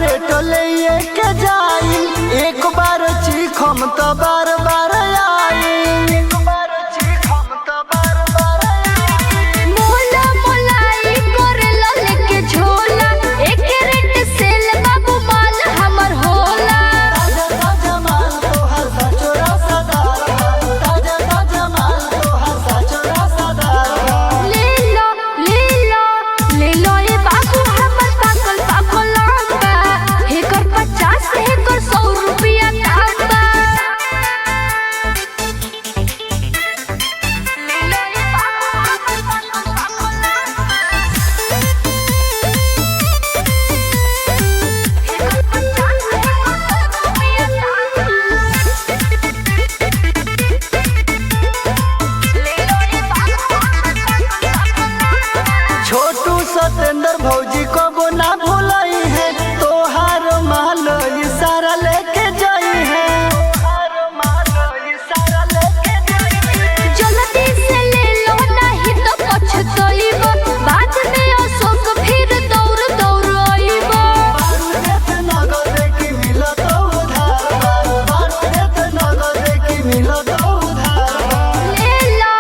Rate ले के जाई, एक बार चीखम तो बार बार आई। एक बार चीखम तो बार बार आई। मोला मोलाई करेला लेके झोला, एक रेट सेल बाबू माल हमर होला। ताजा ताजा माल तोहर सचोरा सदार, ताजा ताजा माल तोहर सचोरा सदार। ले लो ले लो ले लो ये बाबू हमर पाकल पाकल आंबा, हेकर 50 हेकर 100 रुपया तांबा। ले लो ये बाबू हमर पाकल पाकल आंबा, हेकर 50 हेकर 100 रुपया तांबा। ले लो ये बाबू हमर पाकल पाकल आंबा। छोटू सतेंद्र भौजी को ना भूलाई है, तोहार माल इशारा लेके जाई है। तोहार माल इशारा लेके जाई है। जल्दी से ले लो नहीं तो पछताइबो, बाद में अशोक फिर दौड़ दौड़ आइबो। बारू देत नगद की मिलत उधार, बारू देत नगद की मिलत उधार। ले लो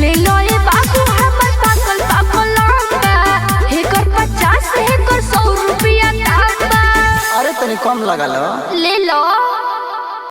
ले लो ये बाबू हमर पाकल पाकल आंबा, हेकर 50 हेकर 100 रुपया तांबा। अरे तनी कम लगा लो। ले लो।